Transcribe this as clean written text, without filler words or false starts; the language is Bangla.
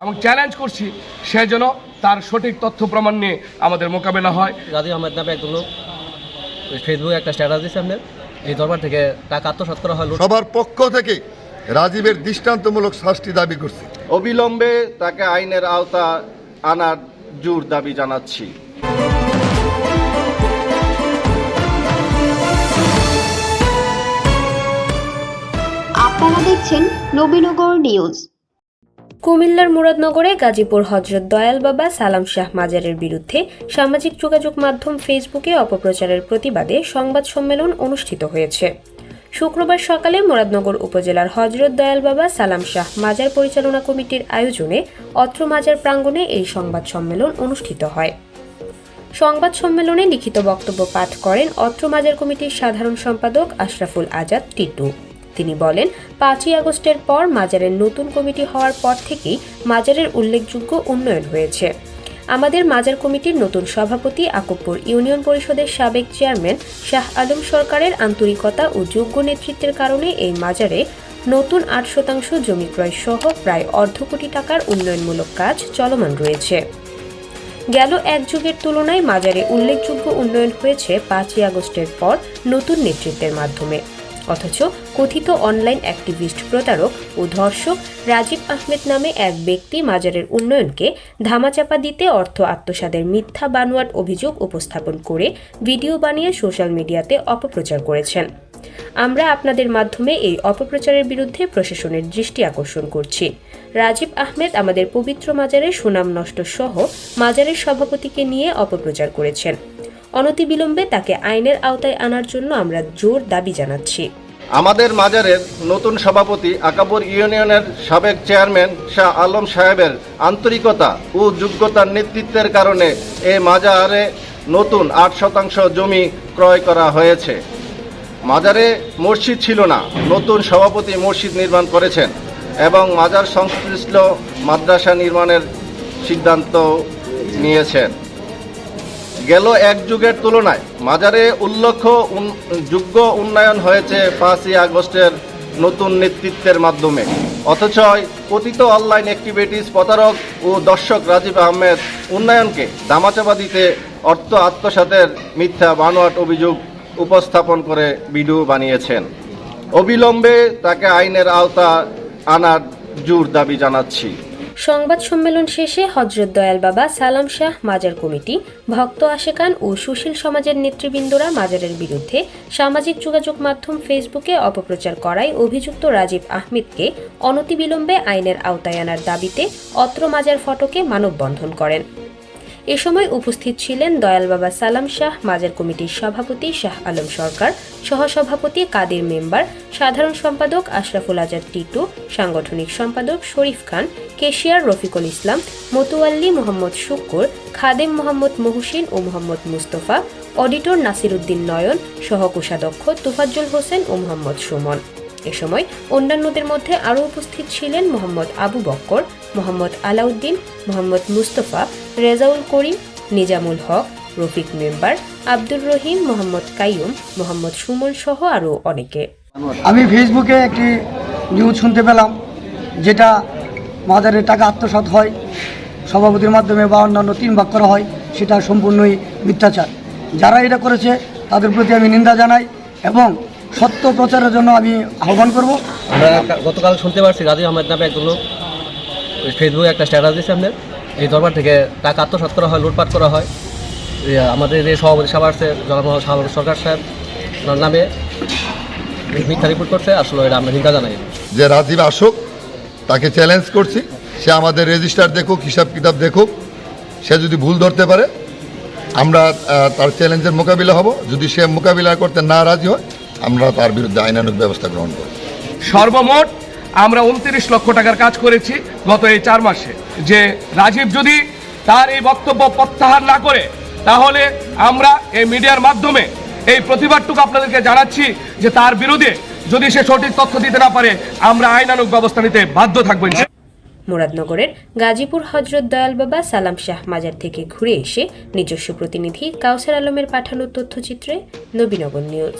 এবং চ্যালেঞ্জ করছি সে যেন তার সঠিক তথ্য প্রমাণ নিয়ে আমাদের মোকাবেলা হয়। রাজীব আহমেদ নামে একজন লোক ফেসবুকে একটা স্ট্যাটাস দিচ্ছে আপনার এই দরবার থেকে টাকা আত্মসাৎ করা হয়। সবার পক্ষ থেকে রাজীবের দৃষ্টান্তমূলক শাস্তি দাবি করছি। অবিলম্বে তাকে আইনের আওতা আনার জোর দাবি জানাচ্ছি। আপনারা দেখছেন নবীনগর নিউজ। কুমিল্লার মুরাদনগরে গাজীপুর হযরত দয়াল বাবা সালাম শাহ মাজারের বিরুদ্ধে সামাজিক যোগাযোগ মাধ্যম ফেসবুকে অপপ্রচারের প্রতিবাদে সংবাদ সম্মেলন অনুষ্ঠিত হয়েছে। শুক্রবার সকালে মুরাদনগর উপজেলার হযরত দয়াল বাবা সালাম শাহ মাজার পরিচালনা কমিটির আয়োজনে অত্র মাজার প্রাঙ্গণে এই সংবাদ সম্মেলন অনুষ্ঠিত হয়। সংবাদ সম্মেলনে লিখিত বক্তব্য পাঠ করেন অত্র মাজার কমিটির সাধারণ সম্পাদক আশরাফুল আজাদ টিটু। তিনি বলেন, 5ই আগস্টের পর মাজারের নতুন কমিটি হওয়ার পর থেকেই মাজারের উল্লেখযোগ্য উন্নয়ন হয়েছে। আমাদের মাজার কমিটির নতুন সভাপতি আকুবপুর ইউনিয়ন পরিষদের সাবেক চেয়ারম্যান শাহ আলম সরকারের আন্তরিকতা ও যোগ্য নেতৃত্বের কারণে এই মাজারে নতুন 8% জমি ক্রয় সহ প্রায় অর্ধ কোটি টাকার উন্নয়নমূলক কাজ চলমান রয়েছে। গেল এক যুগের তুলনায় মাজারে উল্লেখযোগ্য উন্নয়ন হয়েছে 5ই আগস্টের পর নতুন নেতৃত্বের মাধ্যমে। অথচ কথিত অনলাইন অ্যাক্টিভিস্ট প্রতারক ও ধর্ষক রাজীব আহমেদ নামে এক ব্যক্তি মাজারের উন্নয়নকে ধামাচাপা দিতে অর্থ আত্মসাতের মিথ্যা বানোয়াট অভিযোগ উপস্থাপন করে ভিডিও বানিয়ে সোশ্যাল মিডিয়াতে অপপ্রচার করেছেন। আমরা আপনাদের মাধ্যমে এই অপপ্রচারের বিরুদ্ধে প্রশাসনের দৃষ্টি আকর্ষণ করছি। রাজীব আহমেদ আমাদের পবিত্র মাজারের সুনাম নষ্ট সহ মাজারের সভাপতিকে নিয়ে অপপ্রচার করেছেন। অনতিবিলম্বে তাকে আইনের আওতায় আনার জন্য আমরা জোর দাবি জানাচ্ছি। আমাদের মাজারের নতুন সভাপতি আকাবুর ইউনিয়নের সাবেক চেয়ারম্যান শাহ আলম সাহেবের আন্তরিকতা ও যোগ্যতার নেতৃত্বের কারণে এই মাজারে নতুন 8% জমি ক্রয় করা হয়েছে। মাজারে মসজিদ ছিল না, নতুন সভাপতি মসজিদ নির্মাণ করেছেন এবং মাজার সংশ্লিষ্ট মাদ্রাসা নির্মাণের সিদ্ধান্ত নিয়েছেন। গেল এক যুগের তুলনায় মাজারে যোগ্য উন্নয়ন হয়েছে 5ই আগস্টের নতুন নেতৃত্বের মাধ্যমে। অথচ কথিত অনলাইন অ্যাক্টিভিটিস প্রতারক ও দর্শক রাজীব আহমেদ উন্নয়নকে ধামাচাপা দিতে অর্থ আত্মসাতের মিথ্যা বানোয়াট অভিযোগ উপস্থাপন করে ভিডিও বানিয়েছেন। অবিলম্বে তাকে আইনের আওতা আনার জোর দাবি জানাচ্ছি। সংবাদ সম্মেলন শেষে হযরত দয়াল বাবা সালাম শাহ মাজার কমিটি, ভক্ত আশেকান ও সুশীল সমাজের নেতৃবৃন্দরা মাজারের বিরুদ্ধে সামাজিক যোগাযোগ মাধ্যম ফেসবুকে অপপ্রচার করায় অভিযুক্ত রাজীব আহমেদকে অনতিবিলম্বে আইনের আওতায় আনার দাবিতে অত্র মাজার ফটকে মানববন্ধন করেন। এ সময় উপস্থিত ছিলেন দয়াল বাবা সালাম শাহ মাজার কমিটির সভাপতি শাহ আলম সরকার, সহসভাপতি কাদের মেম্বার, সাধারণ সম্পাদক আশরাফুল আজাদ টিটু, সাংগঠনিক সম্পাদক শরীফ খান, কেশিয়ার রফিকুল ইসলাম, মতুয়াল্লি মোহাম্মদ শুক্কুর, খাদেম মোহাম্মদ মহসিন ও মোহাম্মদ মুস্তফা, অডিটর নাসিরউদ্দিন নয়ন, সহকোষাধ্যক্ষ তোফাজ্জল হোসেন ও মোহাম্মদ সুমন। এ সময় অন্যান্যদের মধ্যে আরও উপস্থিত ছিলেন মোহাম্মদ আবু বক্কর, মোহাম্মদ আলাউদ্দিন, মোহাম্মদ মুস্তফা, রেজাউল করিম, নিজামুল হক, রফিক মেম্বার, আব্দুর রহিম, মোহাম্মদ কাইয়ুম, মোহাম্মদ সুমন সহ আরও অনেকে। আমি ফেসবুকে একটি নিউজ শুনতে পেলাম, যেটা মাজারের টাকা আত্মসাৎ হয়, সভাপতির মাধ্যমে বা অন্যান্য 3 ভাগ করা হয়, সেটা সম্পূর্ণই মিথ্যাচার। যারা এটা করেছে তাদের প্রতি আমি নিন্দা জানাই এবং সত্য প্রচারের জন্য আমি আহ্বান করব। আমরা গতকাল শুনতে পারছি রাজীব আহমেদ নামে একজন লোক ফেসবুকে একটা স্ট্যাটাস দিচ্ছে আপনার এই দরবার থেকে টাকা আত্মসাৎ করা হয়, লুটপাট করা হয়। আমাদের যে সভাপতি সাহেব আসছে জনাব সরকার সাহেব ওনার নামে মিথ্যা রিপোর্ট করছে। আসলে এটা আমরা নিন্দা জানাই। যে রাজীব আসুক, তাকে চ্যালেঞ্জ করছি, সে আমাদের রেজিস্টার দেখুক, হিসাব কিতাব দেখুক। সে যদি ভুল ধরতে পারে আমরা তার চ্যালেঞ্জের মোকাবিলা হব। যদি সে মোকাবিলা করতে না রাজি হয় আমরা তার বিরুদ্ধে আইনানুগ ব্যবস্থা গ্রহণ করব। সর্বমোট আমরা 29 লক্ষ টাকার কাজ করেছি গত এই 4 মাসে। যে রাজীব যদি তার এই বক্তব্য প্রত্যাহার না করে, তাহলে আমরা এই মিডিয়ার মাধ্যমে এই প্রতিবাদটুকু আপনাদেরকে জানাচ্ছি যে তার বিরুদ্ধে যদি সে সঠিক তথ্য দিতে না পারে আমরা আইনানুগ ব্যবস্থা নিতে বাধ্য থাকবো। মুরাদনগরের গাজীপুর হযরত দয়াল বাবা সালাম শাহ মাজার থেকে ঘুরে এসে নিজস্ব প্রতিনিধি কাউসার আলমের পাঠানো তথ্যচিত্রে নবীনগর নিউজ।